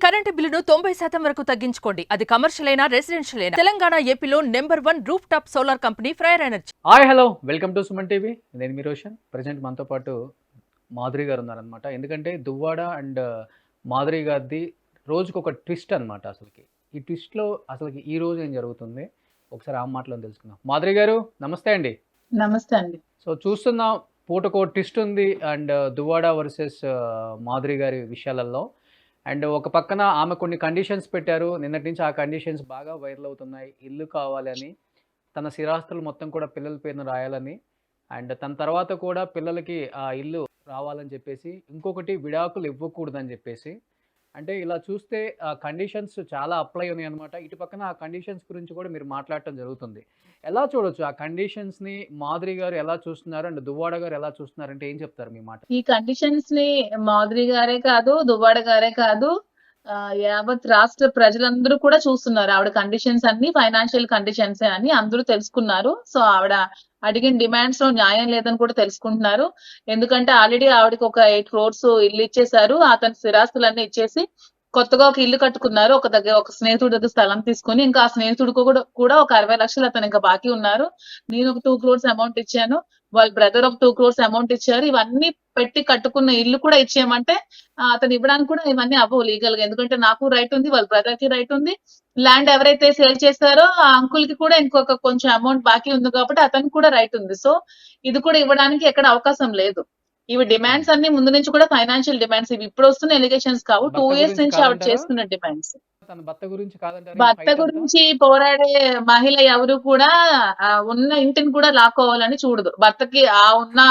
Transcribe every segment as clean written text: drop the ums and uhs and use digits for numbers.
Current బిల్లును 90% వరకు తగ్గించుకోండి. అది కమర్షియల్ అయినా రెసిడెన్షియల్ అయినా. తెలంగాణ ఏపీలో #1 roof top solar company ఫ్రైర్ energy. Hi hello welcome to Suman TV. నేను మీ రోషన్. ప్రజెంట్ మనతో పాటు మాధురి గారు ఉన్నారనమాట. ఎందుకంటే దువ్వాడ అండ్ మాధురి గారిది రోజుకొక ట్విస్ట్ అనమాట. అసలుకి ఈ ట్విస్ట్లో అసలుకి ఈ రోజు ఏం జరుగుతుంది ఒకసారి ఆ మాటలో తెలుసుకుందాం. మాధురి గారు నమస్తే అండి. నమస్తే అండి. సో చూస్తున్నాం పూటకో ట్విస్ట్ ఉంది అండ్ దువ్వాడ వర్సెస్ మాధురి గారి విషయాలలో. అండ్ ఒక పక్కన ఆమె కొన్ని కండిషన్స్ పెట్టారు. నిన్నటి నుంచి ఆ కండిషన్స్ బాగా వైరల్ అవుతున్నాయి. ఇల్లు కావాలని, తన స్థిరాస్తులు మొత్తం కూడా పిల్లల పేరున రాయాలని, అండ్ తన తర్వాత కూడా పిల్లలకి ఆ ఇల్లు రావాలని చెప్పేసి, ఇంకొకటి విడాకులు ఇవ్వకూడదని చెప్పేసి. అంటే ఇలా చూస్తే ఆ కండిషన్స్ చాలా అప్లై ఉన్నాయి అనమాట. ఇటు పక్కన ఆ కండిషన్స్ గురించి కూడా మీరు మాట్లాడటం జరుగుతుంది. ఎలా చూడొచ్చు ఆ కండిషన్స్ని? మాధురి గారు ఎలా చూస్తున్నారు అండ్ దువ్వాడ గారు ఎలా చూస్తున్నారు అంటే ఏం చెప్తారు మీ మాట? ఈ కండిషన్స్ ని మాధురి గారే కాదు, దువ్వాడ గారే కాదు, యావత్ రాష్ట్ర ప్రజలందరూ కూడా చూస్తున్నారు. ఆవిడ కండిషన్స్ అన్ని ఫైనాన్షియల్ కండిషన్స్ అని అందరూ తెలుసుకున్నారు. సో ఆవిడ అడిగిన డిమాండ్స్ లో న్యాయం లేదని కూడా తెలుసుకుంటున్నారు. ఎందుకంటే ఆల్రెడీ ఆవిడకి ఒక 8 crores ఇల్లు ఇచ్చేశారు. అతని స్థిరాస్తులన్నీ ఇచ్చేసి కొత్తగా ఒక ఇల్లు కట్టుకున్నారు. ఒక స్నేహితుడి దగ్గర స్థలం తీసుకుని, ఇంకా ఆ స్నేహితుడికి కూడా ఒక 60 లక్షలు అతను ఇంకా బాకీ ఉన్నారు. నేను ఒక 2 crores అమౌంట్ ఇచ్చాను, వాళ్ళ బ్రదర్ ఒక 2 crores అమౌంట్ ఇచ్చారు. ఇవన్నీ పెట్టి కట్టుకున్న ఇల్లు కూడా ఇచ్చేయమంటే అతను ఇవ్వడానికి కూడా ఇవన్నీ అవ్వవు లీగల్ గా. ఎందుకంటే నాకు రైట్ ఉంది, వాళ్ళ బ్రదర్ కి రైట్ ఉంది. ల్యాండ్ ఎవరైతే సేల్ చేస్తారో ఆ అంకుల్ కి కూడా ఇంకొక కొంచెం అమౌంట్ బాకీ ఉంది కాబట్టి అతనికి కూడా రైట్ ఉంది. సో ఇది కూడా ఇవ్వడానికి ఎక్కడ అవకాశం లేదు. ఇవి డిమాండ్స్ అన్ని ముందు నుంచి కూడా ఫైనాన్షియల్ డిమాండ్స్. ఇవి ఇప్పుడు వస్తున్న ఎలిగేషన్స్ కావు, 2 years నుంచి ఆవిడ చేస్తున్న డిమాండ్స్. తన భర్త గురించి కాదంటారు. భర్త గురించి పోరాడే మహిళ ఎవరు కూడా ఉన్న ఇంటిని కూడా లాక్కోవాలని చూడదు. భర్తకి ఉన్న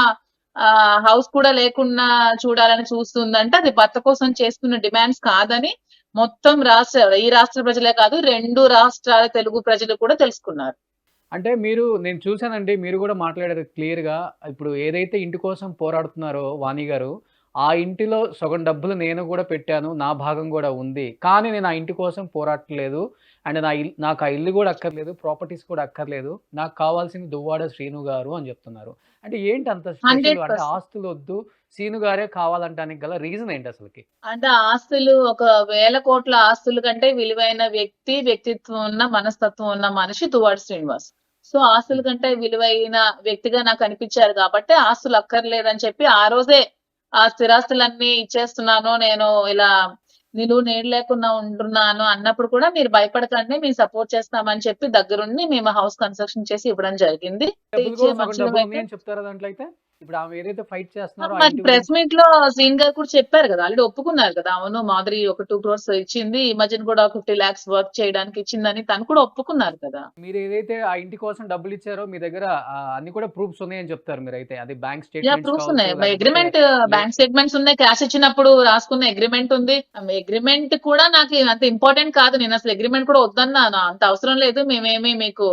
హౌస్ కూడా లేకుండా చూడాలని చూస్తుందంటే అది భర్త కోసం చేస్తున్న డిమాండ్స్ కాదని మొత్తం ఈ రాష్ట్ర ప్రజలే కాదు, 2 రాష్ట్రాల తెలుగు ప్రజలు కూడా తెలుసుకున్నారు. అంటే నేను చూశానండి, మీరు కూడా మాట్లాడారు క్లియర్గా. ఇప్పుడు ఏదైతే ఇంటి కోసం పోరాడుతున్నారో వాణి గారు, ఆ ఇంటిలో సగం డబ్బులు నేను కూడా పెట్టాను, నా భాగం కూడా ఉంది, కానీ నేను ఆ ఇంటి కోసం పోరాడట్లేదు. అండ్ నాకు ఆ ఇల్లు కూడా అక్కర్లేదు, ప్రాపర్టీస్ కూడా అక్కర్లేదు, నాకు కావాల్సింది దువ్వాడ శ్రీను గారు అని చెప్తున్నారు. అంటే ఏంటి అంత స్పెషల్? అంటే ఆస్తులు వద్దు, శ్రీను గారే కావాలంటానికి గల రీజన్ ఏంటి అసలుకి? అంటే ఆస్తులు, 1,000 కోట్ల ఆస్తుల కంటే విలువైన వ్యక్తిత్వం ఉన్న మనస్తత్వం ఉన్న మనిషి దువ్వాడ శ్రీనివాస్. సో ఆస్తుల కంటే విలువైన వ్యక్తిగా నాకు అనిపించారు కాబట్టి ఆస్తులు అక్కర్లేదని చెప్పి ఆ రోజే ఆ స్థిరాస్తులన్నీ ఇచ్చేస్తున్నాను, నేను ఇలా నేను లేకుండా ఉంటున్నాను అన్నప్పుడు కూడా మీరు భయపడకండి, మేము సపోర్ట్ చేస్తామని చెప్పి దగ్గరుండి మేము హౌస్ కన్స్ట్రక్షన్ చేసి ఇవ్వడం జరిగింది. చెప్తారా దాంట్లో? అయితే ఇప్పుడు ఆమె ఏదైతే ఫైట్ చేస్తున్నారో ప్రెస్ మీట్ లో శ్రీన్ గారు కూడా చెప్పారు కదా, ఆల్రెడీ ఒప్పుకున్నారు కదా, అవును మాధురి ఒక 2 crores ఇచ్చింది, ఈ మధ్యన కూడా 50 lakhs వర్క్ చేయడానికి ఇచ్చిందని తను కూడా ఒప్పుకున్నారు కదా. మీరు ఏదైతే ఆ ఇంటి కోసం డబ్బులు ఇచ్చారో మీ దగ్గర అన్ని కూడా ప్రూఫ్స్ ఉన్నాయని చెప్తారు మీరు. అయితే అది బ్యాంక్ స్టేట్మెంట్స్, ప్రూఫ్స్ ఉన్నాయి, అగ్రిమెంట్, బ్యాంక్ స్టేట్మెంట్స్ ఉన్నాయి, క్యాష్ ఇచ్చినప్పుడు రాసుకున్న అగ్రిమెంట్ ఉంది. అగ్రిమెంట్ కూడా నాకు అంత ఇంపార్టెంట్ కాదు, నేను అసలు అగ్రిమెంట్ కూడా వద్దన్నాను, అంత అవసరం లేదు, మేమేమి మీకు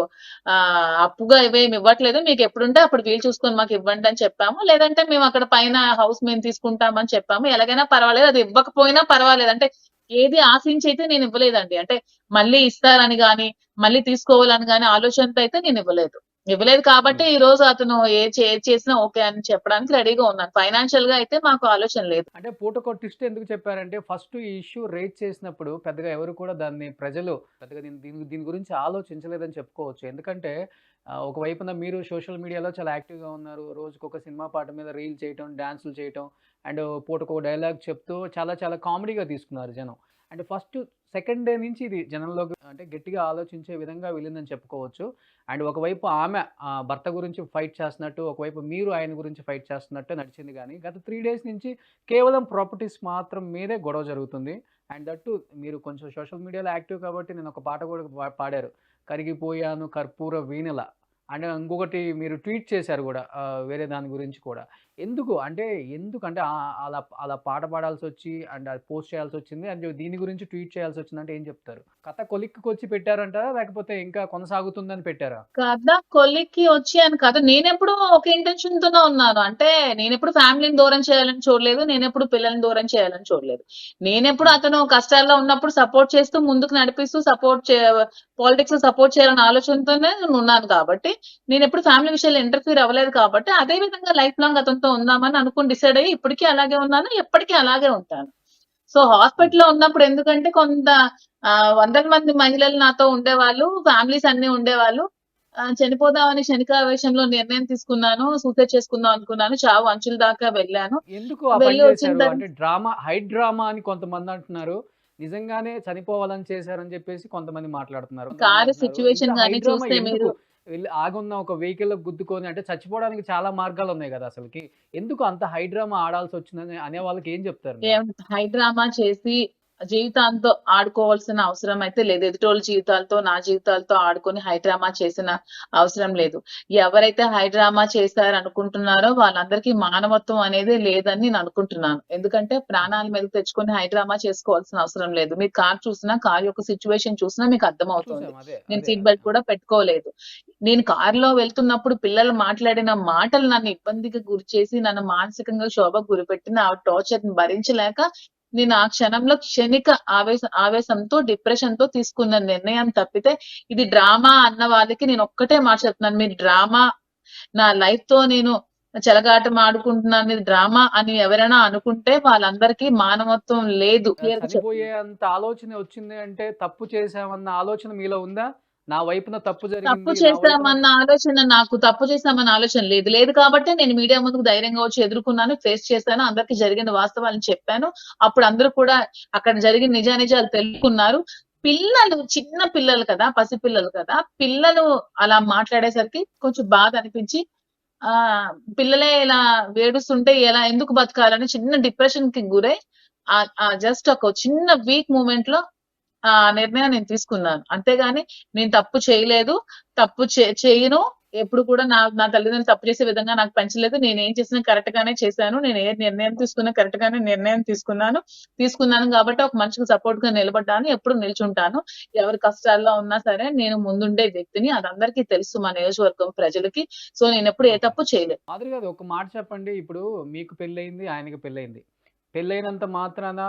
అప్పుగా ఇవేమి ఇవ్వట్లేదు, మీకు ఎప్పుడుంటే అప్పుడు వీలు చూసుకొని మాకు ఇవ్వండి అని చెప్పాము. లేదంటే మేము అక్కడ పైన హౌస్ మేము తీసుకుంటామని చెప్పాము. ఎలాగైనా పర్వాలేదు, అది ఇవ్వకపోయినా పర్వాలేదు, అంటే ఏది ఆశించి అయితే నేను ఇవ్వలేదండి. అంటే మళ్ళీ ఇస్తారని గాని మళ్ళీ తీసుకోవాలని గాని ఆలోచనతో అయితే నేను ఇవ్వలేదు కాబట్టి ఈ రోజు అతను ఏ చేసినా ఓకే అని చెప్పడానికి రెడీగా ఉన్నాను. ఫైనాన్షియల్ గా అయితే మాకు ఆలోచన లేదు. అంటే పూటకో ట్విస్ట్ ఎందుకు చెప్పారంటే, ఫస్ట్ ఈ ఇష్యూ రేజ్ చేసినప్పుడు పెద్దగా ఎవరు కూడా ప్రజలు పెద్దగా దీని గురించి ఆలోచించలేదని చెప్పుకోవచ్చు. ఎందుకంటే ఒకవైపున మీరు సోషల్ మీడియాలో చాలా యాక్టివ్గా ఉన్నారు, రోజుకొక సినిమా పాట మీద రీల్ చేయటం, డాన్సులు చేయటం, అండ్ పూటకో డైలాగ్ చెప్తూ చాలా చాలా కామెడీగా తీసుకున్నారు జనం. అంటే ఫస్ట్ సెకండ్ డే నుంచి ఇది జనంలోకి అంటే గట్టిగా ఆలోచించే విధంగా వెళ్ళిందని చెప్పుకోవచ్చు. అండ్ ఒకవైపు ఆమె భర్త గురించి ఫైట్ చేస్తున్నట్టు, ఒకవైపు మీరు ఆయన గురించి ఫైట్ చేస్తున్నట్టు నడిచింది. కానీ గత 3 days నుంచి కేవలం ప్రాపర్టీస్ మాత్రం మీదే గొడవ జరుగుతుంది. అండ్ దట్టు మీరు కొంచెం సోషల్ మీడియాలో యాక్టివ్ కాబట్టి నేను ఒక పాట కూడా పాడారు, కరిగిపోయాను కర్పూర వీణల. అండ్ ఇంకొకటి మీరు ట్వీట్ చేశారు కూడా వేరే దాని గురించి కూడా. ఎందుకంటే అలా పాట పాడాల్సి వచ్చి అండ్ అది పోస్ట్ చేయాల్సి వచ్చింది అండ్ దీని గురించి ట్వీట్ చేయాల్సి వచ్చిందంటే ఏం చెప్తారు? కథ కొలిక్కి వచ్చి పెట్టారంటారా లేకపోతే ఇంకా కొనసాగుతుందని పెట్టారా? కథ కొలిక్కి వచ్చి అని కాదు, నేనెప్పుడు ఒక ఇంటెన్షన్ తోనే ఉన్నాను. అంటే నేనెప్పుడు ఫ్యామిలీని దూరం చేయాలని చూడలేదు, నేనెప్పుడు పిల్లల్ని దూరం చేయాలని చూడలేదు. నేనెప్పుడు అతను కష్టాల్లో ఉన్నప్పుడు సపోర్ట్ చేస్తూ ముందుకు నడిపిస్తూ పాలిటిక్స్ లో సపోర్ట్ చేయాలని ఆలోచనతోనే ఉన్నాను. కాబట్టి నేను ఎప్పుడు ఫ్యామిలీ విషయాలు ఇంటర్ఫీర్ అవ్వలేదు. కాబట్టి అదే విధంగా లైఫ్ లాంగ్ అతనితో ఉందామని అనుకుని డిసైడ్ అయ్యి ఇప్పటికీ అలాగే ఉన్నాను, ఎప్పటికీ అలాగే ఉంటాను. సో హాస్పిటల్‌లో ఉన్నప్పుడు ఎందుకంటే కొంత వందల మంది మహిళలు నాతో ఉండేవాళ్ళు. ఫ్యామిలీస్ అన్నీ ఉండేవాళ్ళు. చనిపోదామని క్షణికావేశంలో నిర్ణయం తీసుకున్నాను. సూసైడ్ చేసుకుందాం అనుకున్నాను. చావు అంచుల దాకా వెళ్ళాను. ఎందుకు ఆ పని వెళ్ళి వచ్చిన చేశారు? తర్వాత అంటే హైట్ డ్రామా అని కొంతమంది అంటున్నారు. నిజంగానే చనిపోవాలని చేశారని చెప్పేసి కొంతమంది మాట్లాడుతున్నారు. కొంతమంది కారు అంటున్నారు. ఇంత సిట్యుయేషన్ హై గాని డ్రామా చూస్తే ఎందుకు? మీరు వెళ్లి ఆగున్న ఒక వెహికల్‌లో గుద్దుకొని అంటే చచ్చిపోవడానికి చాలా మార్గాలు ఉన్నాయి గదా! అసలకి. ఎందుకు అంత హై డ్రామా ఆడాల్సొచ్చిందని అనే వాళ్ళకి ఏం చెప్తారు మీరు? హై డ్రామా చేసి జీవితాంతో ఆడుకోవాల్సిన అవసరం అయితే లేదు. ఎదుటోళ్ళ జీవితాలతో, నా జీవితాలతో ఆడుకొని హై డ్రామా చేసిన అవసరం లేదు. ఎవరైతే హై డ్రామా చేశారనుకుంటున్నారో వాళ్ళందరికీ మానవత్వం అనేదే లేదని నేను అనుకుంటున్నాను. ఎందుకంటే ప్రాణాల మీదకి తెచ్చుకొని హై డ్రామా చేసుకోవాల్సిన అవసరం లేదు. మీరు కార్ చూసినా, కార్ యొక్క సిట్యుయేషన్ చూసినా మీకు అర్థమవుతుంది. చూసాం. అదే. నేను అదే. సీట్ అదే. బెల్ట్ కూడా పెట్టుకోలేదు. నేను కార్‌లో వెళ్తున్నప్పుడు పిల్లలు మాట్లాడిన మాటలు నన్ను ఇబ్బందికి గురిచేసి, నన్ను మానసికంగా క్షోభకు గురిపెట్టిన ఆ టార్చర్‌ని భరించలేక నేను ఆ క్షణంలో క్షణిక ఆవేశంతో, డిప్రెషన్‌తో తీసుకున్న నిర్ణయం తప్పితే, ఇది డ్రామా అన్న వాళ్ళకి నేను ఒక్కటే మాట చెప్తున్నాను. మీరు డ్రామా నా లైఫ్‌తో నేను చెలగాటం ఆడుకుంటున్నాను. ఇది డ్రామా అని ఎవరైనా అనుకుంటే వాళ్ళందరికీ మానవత్వం లేదు. క్లియర్‌గా చనిపోయే చెప్తున్నా. అంత ఆలోచన వచ్చింది అంటే తప్పు చేశామన్న ఆలోచన మీలో ఉందా? నా వైపున తప్పు తప్పు జరిగింది. నా వైపున చేశామన్న ఆలోచన నాకు తప్పు చేశామన్న ఆలోచన లేదు. లేదు కాబట్టే నేను మీడియా ముందుకు ధైర్యంగా వచ్చి ఎదుర్కొన్నాను. ఫేస్ చేశాను. అందరికి జరిగిన వాస్తవాలను చెప్పాను. అప్పుడు అందరూ కూడా అక్కడ జరిగిన నిజానిజాలు తెలుసుకున్నారు. పిల్లలు చిన్న పిల్లలు కదా! పసిపిల్లలు కదా! పిల్లలు అలా మాట్లాడేసరికి కొంచెం బాధ అనిపించి పిల్లలే ఇలా ఏడుస్తుంటే ఎందుకు బతకాలని చిన్న డిప్రెషన్‌కి గురై జస్ట్ ఒక చిన్న వీక్ మూవ్‌మెంట్‌లో ఆ నిర్ణయం నేను తీసుకున్నాను. అంతేగాని నేను తప్పు చేయలేదు. తప్పు చెయ్యను. ఎప్పుడు కూడా నా తల్లిదండ్రులు తప్పు చేసే విధంగా నాకు పెంచలేదు. నేనేం చేసినా కరెక్ట్ గానే చేశాను. నేను ఏ నిర్ణయం తీసుకున్నా కరెక్ట్ గానే నిర్ణయం తీసుకున్నాను. తీసుకున్నాను గాబట్టి ఒక మనిషికి సపోర్ట్‌గా నిలబడ్డాను. ఎప్పుడు నిల్చుంటాను. ఎవరి కష్టాల్లో ఉన్నా సరే నేను ముందుండే వ్యక్తిని. అది అందరికీ తెలుసు మా నియోజకవర్గం ప్రజలకి. సో నేనెప్పుడు ఏ ఓకే. తప్పు చేయలేదు. మాధురి గారు ఒక మాట చెప్పండి. ఇప్పుడు మీకు పెళ్లయింది, ఆయనకి పెళ్లయింది. పెళ్లయినంత మాత్రాన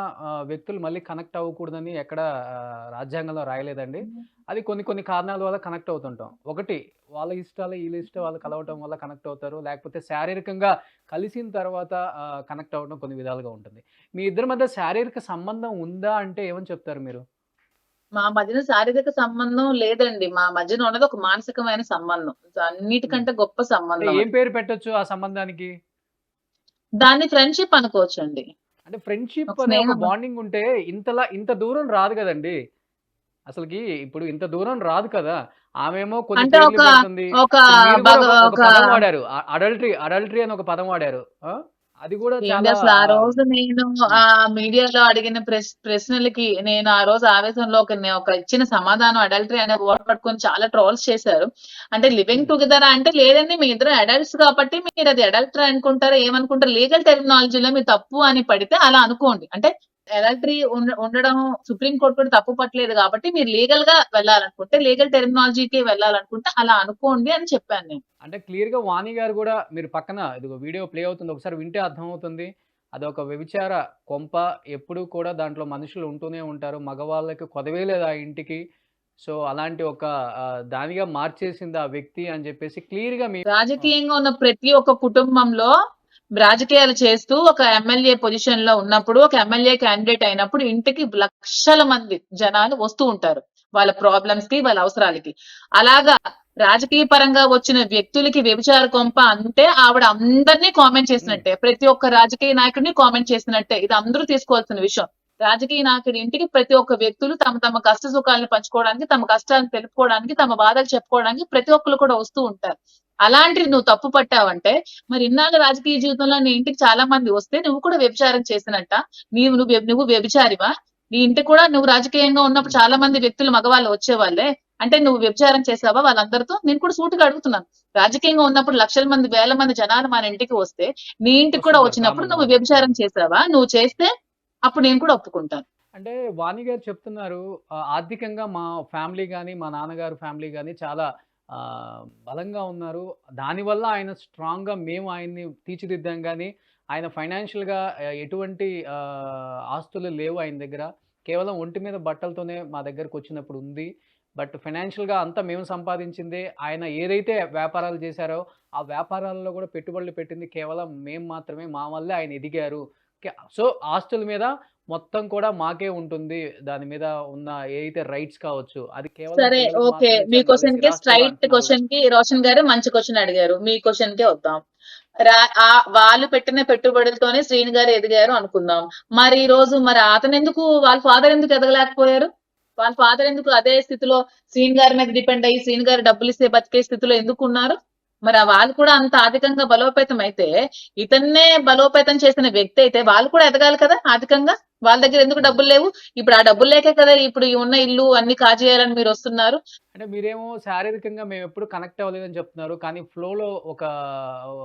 వ్యక్తులు మళ్ళీ కనెక్ట్ అవ్వకూడదని ఎక్కడ రాజ్యాంగంలో రాయలేదండి. అది కొన్ని కొన్ని కారణాల వల్ల కనెక్ట్ అవుతుంటాం. ఒకటి వాళ్ళ ఇష్టాలు, ఈళ్ళ ఇష్టం వాళ్ళు కలవటం వల్ల కనెక్ట్ అవుతారు. లేకపోతే శారీరకంగా కలిసిన తర్వాత కనెక్ట్ అవ్వడం కొన్ని విధాలుగా ఉంటుంది. మీ ఇద్దరి మధ్య శారీరక సంబంధం ఉందా అంటే ఏమని చెప్తారు మీరు? మా మధ్యన శారీరక సంబంధం లేదండి. మా మధ్యన ఉన్నది ఒక మానసికమైన సంబంధం. హ్మ్. అన్నిటికంటే గొప్ప అంటే సంబంధం ఏం అది. పేరు పెట్టొచ్చు ఆ సంబంధానికి? దాన్ని ఫ్రెండ్‌షిప్ అనుకోవచ్చండి. అంటే ఫ్రెండ్‌షిప్ ఒక అనే ఒక స్నేహం. బాండింగ్ ఉంటే ఇంత దూరం రాదు గదండీ! అసలకి ఇప్పుడు ఇంత దూరం రాదు కదా! ఆమేమో కొన్ని అంటే పేర్లు పెడుతుంది. ఒక ఇప్పుడు మీరు గూడా ఒక ఒక పదం వాడారు. అడల్టరీ అని ఒక పదం వాడారు. ఆ! అది గూడా ఏండి చాలా అసలు ఆ రోజు నేను హ్మ్. మీడియాలో అడిగిన ప్రశ్నలకి నేను ఆ రోజు ఆవేశంలో ఒక ఇచ్చిన సమాధానం అడల్టరీ అనే వర్డ్ పట్టుకొని చాలా ట్రోల్స్ చేశారు. అంటే లివింగ్ హ్మ్. టుగెదర్ అంటే లేదండి మీ ఇద్దరు అడల్ట్స్ కాబట్టి మీరు అది అడల్టరీ అనుకుంటారు. ఏమనుకుంటారు లీగల్ టెర్మినాలజీలో మీరు తప్పు అని పడితే అలా అనుకోండి. అంటే అడల్టరీ ఉండడం సుప్రీం కోర్ట్ కూడా తప్పు పట్టలేదు కాబట్టి మీరు లీగల్‌గా వెళ్ళాలనుకుంటే లీగల్ టెర్మినాలజీకి వెళ్ళాలనుకుంటే అలా అనుకోండి అని చెప్పాను నేను. అంటే క్లియర్‌గా వాణి గారు గూడా మీరు పక్కన ఇదిగో వీడియో ప్లే అవుతుంది. ఒకసారి వింటే అర్థమవుతుంది. అదొక వ్యభిచార కొంప. ఎప్పుడూ కూడా దాంట్లో మనుషులు ఉంటూనే ఉంటారు. మగవాళ్ళకి కొదవే లేదు ఆ ఇంటికి. సో, అలాంటి ఒక దానిగా మార్చేసింది ఆ వ్యక్తి అని జెప్పేసి క్లియర్‌గా మీ ఆ! రాజకీయంగా ఉన్న ప్రతి ఒక్క కుటుంబంలో రాజకీయాలు చేస్తూ ఒక ఎమ్మెల్యే పొజిషన్‌లో ఉన్నప్పుడు, ఒక ఎమ్మెల్యే క్యాండిడేట్ అయినప్పుడు ఇంటికి లక్షల మంది జనాలు వస్తూ ఉంటారు. వాళ్ళ ప్రాబ్లమ్స్‌కి, వాళ్ళ అవసరాలకి. అలాగా రాజకీయ పరంగా వచ్చిన వ్యక్తులకి వ్యభిచార కొంప అంటే ఆవిడ అందరిని కామెంట్ హ్మ్. చేసినట్టే. ప్రతి ఒక్క రాజకీయ నాయకుడిని కామెంట్ చేసినట్టే. ఇది అందరూ తీసుకోవాల్సిన విషయం. రాజకీయ నాయకుడి ఇంటికి ప్రతి ఒక్క వ్యక్తులు తమ తమ కష్ట సుఖాలను పంచుకోవడానికి, తమ కష్టాలను తెలుపుకోవడానికి, తమ బాధలు చెప్పుకోవడానికి ప్రతి ఒక్కళ్ళు కూడా వస్తూ ఉంటారు. అలాంటిది నువ్వు తప్పు పట్టావంటే మరి ఇన్నాళ్ళ రాజకీయ జీవితంలో నీ ఇంటికి చాలా మంది వస్తే నువ్వు కూడా వ్యభిచారం చేసినట్టా? నువ్వు వ్యభిచారివా? నీ ఇంటికి కూడా నువ్వు రాజకీయంగా ఉన్నప్పుడు హ్మ్. చాలా మంది వ్యక్తులు మగవాళ్ళు వచ్చేవాళ్ళే. అంటే నువ్వు వ్యభిచారం చేసావా వాళ్ళందరితో? నేను కూడా సూటిగా అడుగుతున్నాను. రాజకీయంగా ఉన్నప్పుడు లక్షల మంది, వేల మంది జనాలు మన ఇంటికి వస్తే, నీ ఇంటికి కూడా వస్తుంటారు వచ్చినప్పుడు కామన్‌గా. నువ్వు అవును. వ్యభిచారం అవును. చేసావా? నువ్వు చేస్తే అప్పుడు నేను కూడా ఒప్పుకుంటాను. అంటే వాణి గారు చెప్తున్నారు ఆర్థికంగా మా ఫ్యామిలీ గాని, మా నాన్నగారు ఫ్యామిలీ గాని చాలా బలంగా ఉన్నారు. దానివల్ల ఆయన స్ట్రాంగ్‌గా మేము ఆయన్ని తీర్చిదిద్దాం గానీ, ఆయన ఫైనాన్షియల్‌గా ఎటువంటి ఆస్తులు లేవు ఆయన దగ్గర. కేవలం ఒంటి మీద బట్టలతోనే మా దగ్గరకొచ్చినప్పుడు ఉంది. బట్ ఫైనాన్షియల్‌గా అంతా మేము సంపాదించిందే. ఆయన ఏదైతే వ్యాపారాలు చేశారో, ఆ వ్యాపారాల్లో గూడా పెట్టుబడులు పెట్టింది కేవలం మేము మాత్రమే. మా వల్లే ఆయన ఎదిగారు. సో ఆస్తుల మీద మొత్తం కూడా మాకే ఉంటుంది. దాని మీద ఉన్న ఏదైతే రైట్స్ కావచ్చు, అది కేవలం సరే, పిల్లలకు ఓకే. మాత్రమే మీ చెందాలి. క్వశ్చన్ కి స్థిరాస్తులు స్ట్రైట్ అంటున్నారు. క్వశ్చన్ కి రోషన్ గారు మంచి క్వశ్చన్ అడిగారు. మీ క్వశ్చన్ కే వద్దాం. వాళ్ళు పెట్టిన పెట్టుబడులతోనే శ్రీని గారు ఎదిగారు అనుకుందాం. మరి ఈ రోజు మరి అతను ఎందుకు, వాళ్ళ ఫాదర్ ఎందుకు ఎదగలేకపోయారు? వాళ్ళ ఫాదర్ ఎందుకు అదే స్థితిలో శ్రీని గారి మీద డిపెండ్ అయ్యి శ్రీని గారు డబ్బులు ఇస్తే బతికే స్థితిలో ఎందుకు ఉన్నారు? మరి వాళ్ళు కూడా అంత ఆర్థికంగా బలోపేతం అయితే, ఇతన్నే బలోపేతం చేసిన వ్యక్తి అయితే వాళ్ళు కూడా ఎదగాలి కదా ఆర్థికంగా. వాళ్ళ దగ్గర ఎందుకు డబ్బులు లేవు? ఇప్పుడు ఆ డబ్బులు లేకే కదా ఇప్పుడు ఈ ఉన్న ఇల్లు అన్ని కాజేయాలని మీరు వస్తున్నారు. అంటే మీరేమో శారీరకంగా మేమెప్పుడు కనెక్ట్ అవ్వలేదని చెప్తున్నారు. కానీ ఫ్లోలో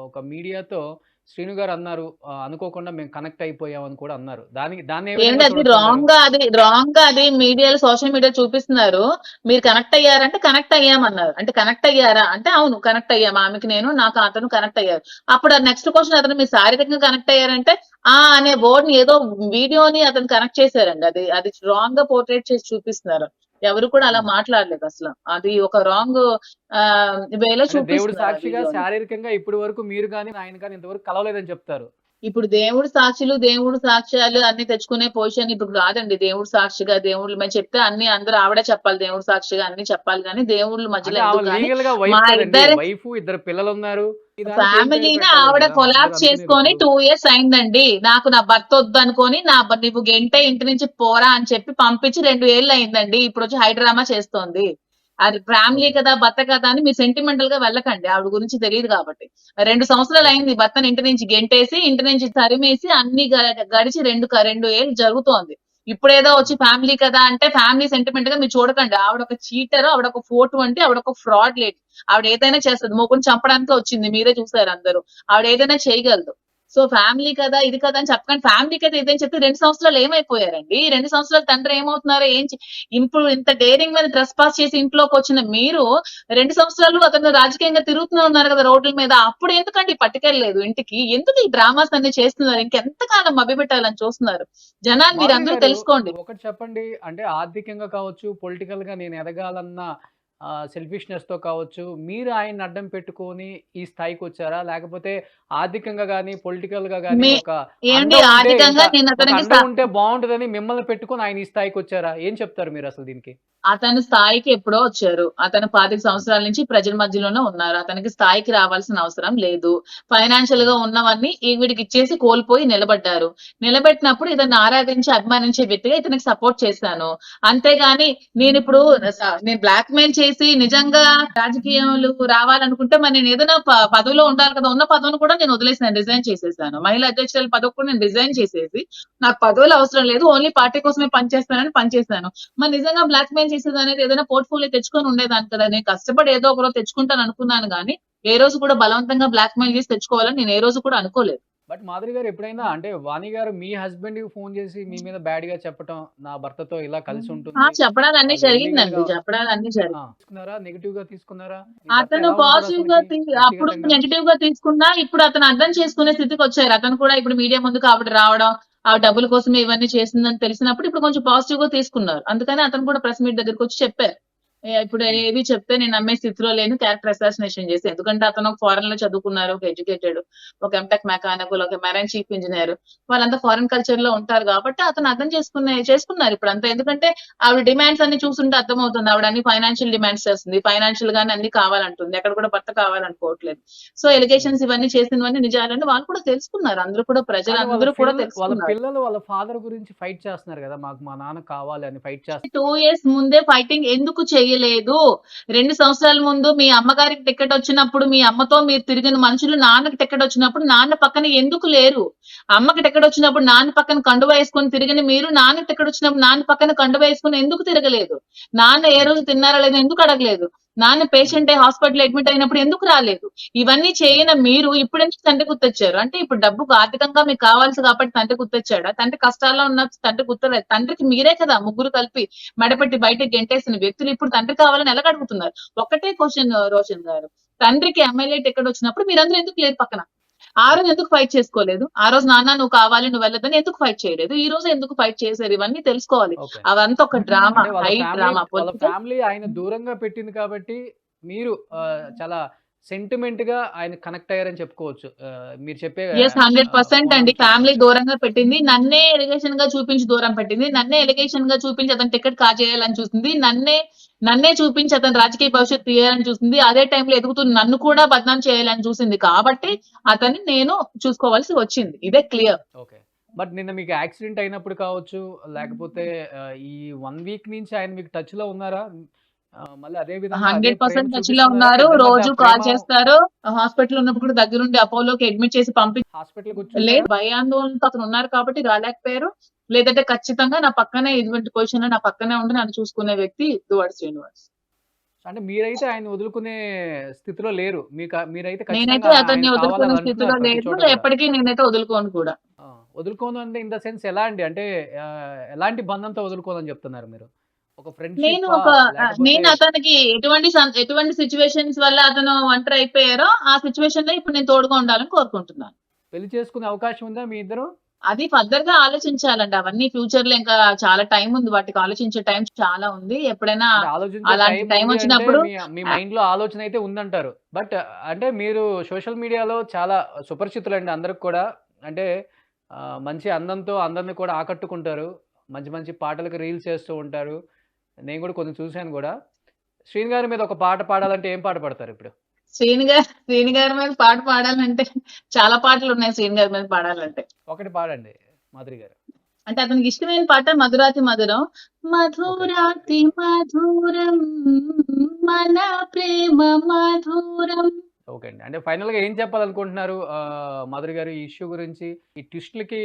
ఒక మీడియాతో శ్రీను గారు అన్నారు, అనుకోకుండా మేము కనెక్ట్ అయిపోయామని కూడా అన్నారు. దాన్ని ఏ ఏంటి విధంగా అది చూడొచ్చంటారు? రాంగ్ గా అది మీడియాలో సోషల్ మీడియా చూపిస్తున్నారు. మీరు కనెక్ట్ అయ్యారంటే కనెక్ట్ అయ్యామన్నారు. అంటే కనెక్ట్ అయ్యారా అంటే అవును కనెక్ట్ అయ్యాము. ఆమెకి నేను నాకు అతను కనెక్ట్ అయ్యారు. అప్పుడు నెక్స్ట్ క్వశ్చన్, అతను మీరు శారీరకంగా కనెక్ట్ అయ్యారంటే అనే వర్డ్ ని ఏదో వీడియోని అతను కనెక్ట్ చేశారండి. అది రాంగ్ గా పోర్ట్రేట్ చేసి చూపిస్తున్నారు. ఎవరు కూడా అలా హ్మ్. మాట్లాడలేదు అసలు. అది ఒక రాంగ్ వేలో అంటే దేవుడు చూపిస్తున్నారు ఆ సాక్షిగా వీడియోని. శారీరకంగా ఇప్పటి వరకు మీరు గాని, ఆయన గాని ఇంతవరకు కలవలేదని చెప్తారు. ఇప్పుడు దేవుడు సాక్షులు, దేవుడు సాక్ష్యాలు అన్ని తెచ్చుకునే పొజిషన్ ఇప్పుడు రాదండి. దేవుడు సాక్షిగా దేవుళ్ళు మేము చెప్తే అన్ని అందరూ ఆవిడే చెప్పాలి. దేవుడు సాక్షిగా అన్ని చెప్పాలి గానీ దేవుళ్ళు మధ్యలో అంటే ఆమె ఎందుకు గానీ లీగల్ గా వైఫ్ మా కదండి. ఇద్దరి వైఫ్, ఇద్దరు పిల్లలున్నారు. ఈ దానికి ఏం పేరు ఫ్యామిలీని పెట్టాలి ఆవిడ కదా అందరూ కొలాప్స్ అనుకునేది చేసుకొని ఇప్పుడు. 2 years అయిందండి. నాకు నా భర్త వద్దు అనుకొని నువ్వు గెంటే ఇంటి నుంచి పోరా అని చెప్పి పంపించి 2 ఏళ్ళు అయిందండి. ఇప్పుడు వచ్చి హైడ్రామా చేస్తోంది. అది ఫ్యామిలీ ఓకే. కదా, భర్త కదా అని మీరు సెంటిమెంటల్ గా వెళ్ళకండి. ఆవిడ గురించి తెలియదు కాబట్టి. 2 సంవత్సరాలు ఓకే. అయింది భర్తని ఇంటి నుంచి గెంటేసి, ఇంటి నుంచి తరిమేసి అన్ని గడిచి 2 ఏళ్ళు జరుగుతోంది. ఇప్పుడేదో వచ్చి హ్మ్. ఫ్యామిలీ కదా అంటే ఫ్యామిలీ సెంటిమెంట్ గా మీరు చూడకండి. ఆవిడ ఒక చీటర్, ఆవిడ ఒక 420, ఆవిడ ఒక ఫ్రాడ్ లేడీ. ఆవిడ ఏదైనా చేస్తది. మొగుడిని చంపడానికి వచ్చింది. మీరే చూసారు అందరూ. ఆవిడ ఏదైనా చేయగలదు. సో ఫ్యామిలీ కదా, ఇది కదా అని చెప్పకండి. ఫ్యామిలీ కదా ఇదని చెప్తే 2 సంవత్సరాలు ఏమైపోయారండి? 2 సంవత్సరాలు తండ్రి ఏమవుతున్నారో ఇప్పుడు ఇంత డేరింగ్ మీద ట్రెస్ పాస్ చేసి ఇంట్లోకి వచ్చిన మీరు 2 సంవత్సరాలు అతను రాజకీయంగా తిరుగుతూనే ఉన్నారు కదా రోడ్ల మీద. అప్పుడు ఎందుకండి పట్టుకెళ్ళలేదు ఇంటికి? ఎందుకు ఈ డ్రామాస్ అన్ని చేస్తున్నారు? ఇంకెంత కాలం మభ్యపెట్టాలని చూస్తున్నారు? జనాలు మాధురి మీరందరూ గారు తెలుసుకోండి. ఒకటి చెప్పండి. అంటే ఆర్థికంగా కావచ్చు, పొలిటికల్ గా నేను ఎదగాలన్న సెల్ఫిష్‌నెస్ తో కావచ్చు, మీరు ఆయన్ని అడ్డం పెట్టుకొని ఈ స్థాయికొచ్చారా? లేకపోతే ఆర్థికంగా గాని, పొలిటికల్‌గా గాని మీ ఒక అండ ఏంటి ఉంటే ఆర్థికంగా నేను ఒక అతనికి అండ ఉంటే బావుంటదని మిమ్మల్ని పెట్టుకొని ఆయన ఈ స్థాయికొచ్చారా? ఏం చెప్తారు మీరసలు దీనికి? అతను స్థాయికి ఎప్పుడో వచ్చారు. అతను 25 సంవత్సరాల నుంచి ప్రజల మధ్యలోనే ఉన్నారు. అతనికి స్థాయికి రావాల్సిన అవసరం లేదు. ఫైనాన్షియల్ గా హ్మ్. ఉన్నవన్నీ ఈవిడికి ఇచ్చేసి కోల్పోయి నిలబడ్డారు. నిలబెట్టినప్పుడు ఇతన్ని ఆరాధించి, అభిమానించే వ్యక్తిగా ఇతనికి సపోర్ట్ చేశాను. అంతేగాని నేనిప్పుడు నేను బ్లాక్‌మెయిల్ చేసి నిజంగా రాజకీయాలు రావాలనుకుంటే మరి నేను ఏదైనా పదవిలో ఉండాలి కదా! ఉన్న పదవిని కూడా నేను వదిలేసాను. రిజైన్ చేసేసాను. మహిళా అధ్యక్షురాలు పదవి కూడా నేను రిజైన్ చేసేసి, నాకు పదవులు అవసరం లేదు. ఓన్లీ పార్టీ కోసమే పనిచేస్తానని పనిచేశాను. మరి నిజంగా బ్లాక్‌మెయిల్ చేసేదనేది ఏదైనా పోర్ట్‌ఫోలియో తెచ్చుకొని ఉండేదాన్ని కదా! నేను కష్టపడి ఏదో ఒక రోజు తెచ్చుకుంటాను అనుకున్నాను గానీ, ఏ రోజు కూడా బలవంతంగా బ్లాక్‌మెయిల్ చేసి తెచ్చుకోవాలని నేను ఏ రోజు కూడా అనుకోలేదు. బట్ మాధురి గారు ఎప్పుడైనా అంటే వాణి గారు మీ హస్బెండ్‌కి ఫోన్ చేసి మీ మీద బ్యాడ్‌గా చెప్పటం, నా భర్తతో ఇలా కలిసి ఉంటుంది. చెప్పడాలన్నీ వాళ్ళు జరిగిందండి. ఇల్లీగల్‌గా చెప్పడాలన్నీ జరిగింది. తీసుకున్నారా? నెగెటివ్‌గా తీసుకున్నారా? మీ భర్త అతను ఎలా ఉంటారు పాజిటివ్ గా అసలకి అప్పుడు వ్యక్తిగతంగా? నెగెటివ్ గా తీసుకున్నా, ఇప్పుడు అతను అర్థం చేసుకునే స్థితికొచ్చారు. అతను కూడా ఇప్పుడు మీడియా ముందుకు ఆవిడ రావడం, ఆవిడ డబ్బుల కోసమే ఇవన్నీ చేసిందని తెలిసినప్పుడు ఇప్పుడు కొంచెం పాజిటివ్ గా తీసుకున్నారు. అందుకని అతను కూడా ప్రెస్ మీట్ దగ్గరకొచ్చి చెప్పారు. ఇప్పుడు హ్మ్. ఏవి చెప్తే నేను నమ్మే స్థితిలో లేను. క్యారెక్టర్ అసాసినేషన్ చేసి. ఎందుకంటే అతను ఫారెన్ లో చదువుకున్నారు. ఒక ఎడ్యుకేటెడ్. ఒక ఎంటెక్ మెకానికల్, ఒక మెరైన్ చీఫ్ ఇంజినీర్. వాళ్ళంతా ఫారెన్ కల్చర్ లో ఉంటారు కాబట్టి అతను అర్థం చేసుకున్నారు ఇప్పుడంతా. ఎందుకంటే ఆవిడ డిమాండ్స్ అన్ని చూస్తుంటే అర్థమవుతుంది. ఆవిడ అన్ని ఫైనాన్షియల్ డిమాండ్స్ చేస్తుంది. ఫైనాన్షియల్ గాని అన్ని కావాలంటుంది. ఎక్కడ కూడా భర్త కావాలనుకోవట్లేదు. సో హ్మ్. ఎలిగేషన్స్ ఇవన్నీ చేసినవన్నీ నిజాలని వాళ్ళు కూడా తెలుసుకున్నారు. అందరూ కూడా కానీ ప్రజలందరూ కూడా వాళ్ళ తెలుసుకున్నారు. పిల్లలు వాళ్ళ ఫాదర్ గురించి ఫైట్ చేస్తున్నారు గదా! మాకు మా నాన్న కావాలి అని ఫైట్ చేస్తున్నారు. 2 ఇయర్స్ ముందే ఫైటింగ్ ఎందుకు చేయలేదు? 2 సంవత్సరాల ముందు మీ అమ్మగారికి టికెట్ వచ్చినప్పుడు, మీ అమ్మతో మీరు తిరిగిన మనుషులు నాన్నకి టికెట్ వచ్చినప్పుడు నాన్న పక్కన ఎందుకు లేరు? అమ్మకి టికెట్ వచ్చినప్పుడు నాన్న పక్కన కండువా యేసుకొని తిరిగిన మీరు, నాన్నకి టికెట్ వచ్చినప్పుడు నాన్న పక్కన కండువా యేసుకొని ఎందుకు తిరగలేదు? నాన్న ఏ హ్మ్. రోజు తిన్నారా లేదా ఎందుకు అడగలేదు? నాన్న హ్మ్. పేషెంట్ అయ్యి హాస్పిటల్ అడ్మిట్ అయినప్పుడు ఎందుకు రాలేదు? ఇవన్నీ హ్మ్. చేయని మీరు ఇప్పుడెందుకు తండ్రి గుర్తొచ్చారు? అంటే ఇప్పుడు డబ్బుకు ఆర్థికంగా మీకు కావాల్సి కాబట్టి తండ్రి గుర్తొచ్చాడా? తండ్రి కష్టాల్లో ఉన్న తండ్రి గుర్తులేదు. తండ్రికి మీరే కదా ముగ్గురు కలిపి మెడపెట్టి బయటకి గెంటేసిన వ్యక్తులు ఇప్పుడు తండ్రి కావాలని ఎలాగ అడుగుతున్నారు? ఒక్కటే క్వశ్చన్ రోషన్ గారు. తండ్రికి ఎమ్మెల్యే టికెట్ వచ్చినప్పుడు మీరందరూ ఎందుకు లేరు పక్కన? ఆ రోజు ఓకే. ఎందుకు ఫైట్ చేసుకోలేదు? ఆ రోజు నాన్న నువ్వు కావాలి నువ్వు వెళ్ళొద్దని ఎందుకు ఫైట్ చేయలేదు? ఈ రోజు ఎందుకు ఫైట్ చేశారు? ఇవన్నీ తెలుసుకోవాలి. ఓకే. అవంతా ఒక డ్రామా, అంటే హై డ్రామా. వాళ్ళ పొలిటికల్ ఫ్యామిలీ ఆయన దూరంగా పెట్టింది కాబట్టి మీరు చాలా సెంటిమెంట్ గా ఆయన కనెక్ట్ అయ్యారని చెప్పుకోవచ్చు. మీరు చెప్పే ఎస్ 100% అండి. కోణాన్ని ఫ్యామిలీ చూస్తుంటే. దూరంగా పెట్టింది. నన్నే ఎలిగేషన్ గా చూపించి దూరం పెట్టింది. నన్నే ఎలిగేషన్ గా చూపించి అతని టికెట్ కాజేయాలని చూసింది. నన్నే చూపించి అతని రాజకీయ భవిష్యత్తు తీయాలని చూసింది. అదే టైంలో ఎదుగుతున్న నన్ను కూడా బదనాం చేయాలని చూసింది. కాబట్టి అతన్ని నేను చూసుకోవాల్సి వచ్చింది. ఇదే క్లియర్. ఓకే. బట్ నిన్న మీకు యాక్సిడెంట్ అయినప్పుడు కావచ్చు, లేకపోతే ఈ 1 వీక్ నుంచి ఆయన మీకు టచ్ లో ఉన్నారా? మళ్ళీ అదే విధంగా అదే ప్రేమ 100% టచ్ లో చూపిస్తున్నారా? ఉన్నారు. ఇద్దరి మధ్య రోజు ఆ కాల్ ప్రేమ చేస్తారు. హాస్పిటల్ ఉన్నప్పుడు కూడా దగ్గరుండి అపోలోకి అడ్మిట్ చేసి హాస్పిటల్కి వచ్చి లేదు చూసారా? భయాందోళనతో అతను ఉన్నారు కాబట్టి రాలేకపోయారు. లేదంటే ఖచ్చితంగా నా పక్కనే ఇటువంటి పొజిషన్ లో నా పక్కనే ఉండి నన్ను చూసుకునే వ్యక్తి దువ్వాడ శ్రీనివాస్. అంటే మీరైతే ఆయన వదులుకునే స్థితిలో లేరు. మీరైతే నేనైతే ఖచ్చితంగా అతన్ని ఆయన వదులుకునే కావాలని స్థితిలో అంటున్నారు ప్రతి లేదు. చోట కూడా. ఎప్పటికీ నేనైతే వదులుకోను కూడా. వదులుకోను అంటే ఇన్ ద సెన్స్ ఎలా అండి? అంటే ఎలాంటి బంధంతో వదులుకోవాలని చెప్తున్నారు మీరు? ఒక నేను ఫ్రెండ్‌షిప్పా? ఒక లేకపోతే నేను అతనికి ఎటువంటి సిట్యుయేషన్స్ వల్ల అతను ఒంటరి అయిపోయారో ఆ సిట్యుయేషన్ లో ఇప్పుడు నేను తోడుగా ఉండాలని కోరుకుంటున్నాను. పెళ్లి చేసుకునే అవకాశం ఉందా మీ ఇద్దరు? అది ఫర్దర్ గా ఆలోచించాలండి. అవన్నీ ఫ్యూచర్ లో ఇంకా చాలా టైం ఉంది. వాటికి ఆలోచించే టైం చాలా ఉంది. ఎప్పుడైనా అంటే ఆలోచించే అలాంటి టైం టైం ఉంది అంటే వచ్చినప్పుడు మీ మైండ్‌లో ఆలోచన అయితే ఉందంటారు. బట్ అంటే మీరు సోషల్ మీడియాలో చాలా సుపరిచితులండి అందరికి కూడా. అంటే మంచి అందంతో అందరిని కూడా ఆకట్టుకుంటారు. మంచి మంచి పాటలకి రీల్స్ చేస్తూ ఉంటారు. నేను కూడా కొన్ని చూసాను కూడా. శ్రీను గారి మీద ఒక పాట పాడాలంటే ఏం పాట పాడతారు ఇప్పుడు? శ్రీని గారి మీద పాట పాడాలంటే చాలా పాటలు ఉన్నాయి శ్రీని గారి మీద పాడాలంటే. ఒకటి పాడండి మాధురి గారు. అంటే అతనికి ఇష్టమైన పాట మధురాతి మధురం. ఓకే. మధురాతి మధురం మన ప్రేమ మధురం. ఓకే అండి. అంటే ఫైనల్‌గా ఏం చెప్పాలనుకుంటున్నారు మాధురి గారు ఈ ఇష్యూ గురించి? ఈ ట్విస్ట్‌లకి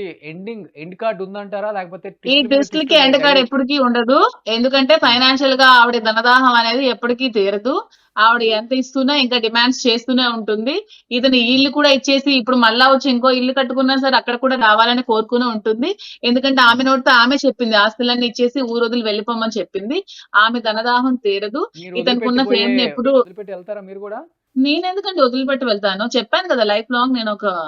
ఎండ్ కార్డ్ ఉందంటారా? లేకపోతే ఈ ట్విస్ట్‌ల మీద ట్విస్ట్‌లకి ట్విస్ట్‌లు ఎండ్ కార్డ్ డైలీ ఎప్పటికీ ఉండదు. ఎందుకంటే హ్మ్. ఫైనాన్షియల్ గా ఆవిడ ధనదాహం అనేది ఎప్పటికీ తీరదు. ఆవిడ ఎంత ఇస్తున్నా ఇంకా డిమాండ్స్ చేస్తూనే ఉంటుంది. ఇతను ఈ హ్మ్. ఇల్లు కూడా ఇచ్చేసి ఇప్పుడు మళ్ళా వచ్చి ఇంకో ఇల్లు కట్టుకున్నా సరే అక్కడ కూడా రావాలని కోరుకుని ఉంటుంది. ఎందుకంటే ఆమె హ్మ్. నోటితో ఆమె చెప్పింది. ఆస్తులన్నీ ఇచ్చేసి ఊరొదిలి వెళ్ళిపోమని చెప్పింది. ఆమె ధనదాహం తీరదు. మీరు ఇతనికున్న ఫేమ్‌ని ఎప్పుడు వదిలిపెట్టి ఎళ్తారా మీరు గూడా? నేనెందుకండి వదిలిపెట్టి వెళ్తాను. చెప్పాను కదా! లైఫ్ లాంగ్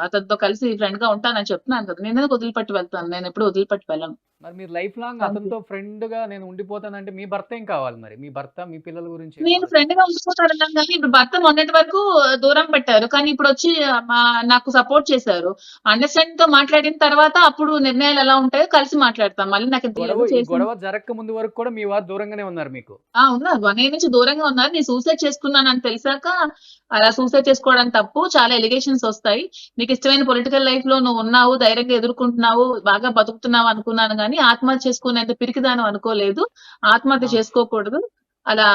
అతనితో కలిసి ఫ్రెండ్‌గా ఉంటానని చెప్తున్నాను కదా! నేనెందుకు వదిలిపెట్టి వెళ్తాను? నేనెప్పుడు వదిలిపెట్టి వెళ్ళను. మరి మీరు లైఫ్ లాంగ్ థాంక్ యూ. అతనితో ఫ్రెండ్‌గా నేను ఉండిపోతానంటే మీ భర్త ఏం కావాలి మరి? మీ భర్త, మీ పిల్లల గురించి ఏం నేను ఫ్రెండ్‌గా ఆలోచిస్తారు? ఉండిపోతానన్నాను గానీ, ఇప్పుడు భర్త మొన్నటి వరకు దూరం పెట్టారు. కానీ ఇప్పుడొచ్చి నాకు సపోర్ట్ చేశారు. అండర్‌స్టాండింగ్‌తో మాట్లాడిన తర్వాత అప్పుడు నిర్ణయాలు ఎలా ఉంటాయో కలిసి మాట్లాడతాం. మళ్ళీ నాకింత ఏదో ఈ చేసింది. గొడవ జరక్క ముందు వరకు కూడా మీ వారు దూరంగానే ఉన్నారు మీకు. ఉన్నారు. 1 ఇయర్ నుంచి దూరంగా ఉన్నారు. నేను సూసైడ్ చేసుకున్నానని తెలిసాక అలా సూసైడ్ చేసుకోవడం తప్పు. చాలా ఎలిగేషన్స్ ఒస్తాయి. నీకిష్టమైన పొలిటికల్ లైఫ్‌లో నువ్వున్నావు, ధైర్యంగా ఎదుర్కొంటున్నావు, బాగా బతుకుతున్నావు అనుకున్నాను గానీ, ఆత్మహత్య చేసుకునేంత పిరికిదానివి అనుకోలేదు. ఆత్మహత్య ఆ! చేసుకోకూడదు. అలా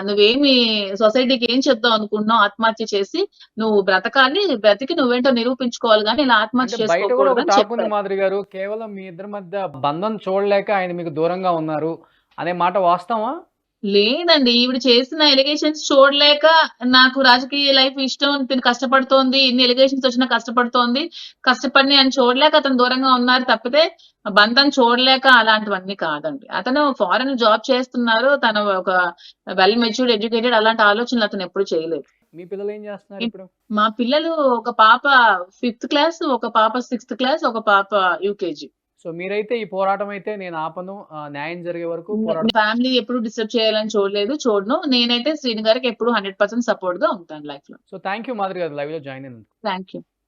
నువ్వేమి సొసైటీకి ఏం చెప్దాం అనుకుంటున్నావు ఆత్మహత్య చేసి? నువ్వు బ్రతకాలి. బ్రతికి నువ్వేంటో నిరూపించుకోవాలి గానీ, ఇలా అంటే ఆత్మహత్య బయట గూడా ఒక చేసుకోకూడదని టాక్ ఉంది చెప్పారు. మాధురి గారు. కేవలం మీ ఇద్దరి మధ్య బంధం చూడలేక ఆయన మీకు దూరంగా ఉన్నారు అనే మాట వాస్తవమా? లేదండి. ఈవిడ చేసిన ఎలిగేషన్స్ చూడలేక నాకు రాజకీయ లైఫ్ ఇష్టం. తిను కష్టపడుతోంది. ఇన్ని ఎలిగేషన్స్ వచ్చినా కష్టపడుతోంది. కష్టపడినయి అని చూడలేక అతను దూరంగా ఉన్నారు తప్పితే, బంధం చూడలేక అలాంటివన్నీ కాదండి. అతను ఫారెన్ జాబ్ చేస్తున్నారు. తను ఒక వెల్ మెచ్యూర్డ్, ఎడ్యుకేటెడ్ అలాంటి ఆలోచనలు అతను ఎప్పుడు చేయలేదు. మీ పిల్లలు ఏం చేస్తున్నారు ఇప్ ఇప్పుడు? మా పిల్లలు ఒక పాప 5థ్ క్లాస్, ఒక పాప 6థ్ క్లాస్, ఒక పాప యూకేజీ. సో మీరైతే ఈ పోరాటం అయితే నేను ఆపను. న్యాయం జరిగే వరకు పోరాడతాను. ఫ్యామిలీ ఎప్పుడు డిస్టర్బ్ చేయాలని చూడను. నేనైతే శ్రీను గారికి ఎప్పుడు 100% సపోర్ట్‌గా ఉంటాను లైఫ్‌లో. సో థాంక్ యూ మాధురి గారు లైవ్‌లో జాయిన్ అయినందుకు. Thank you.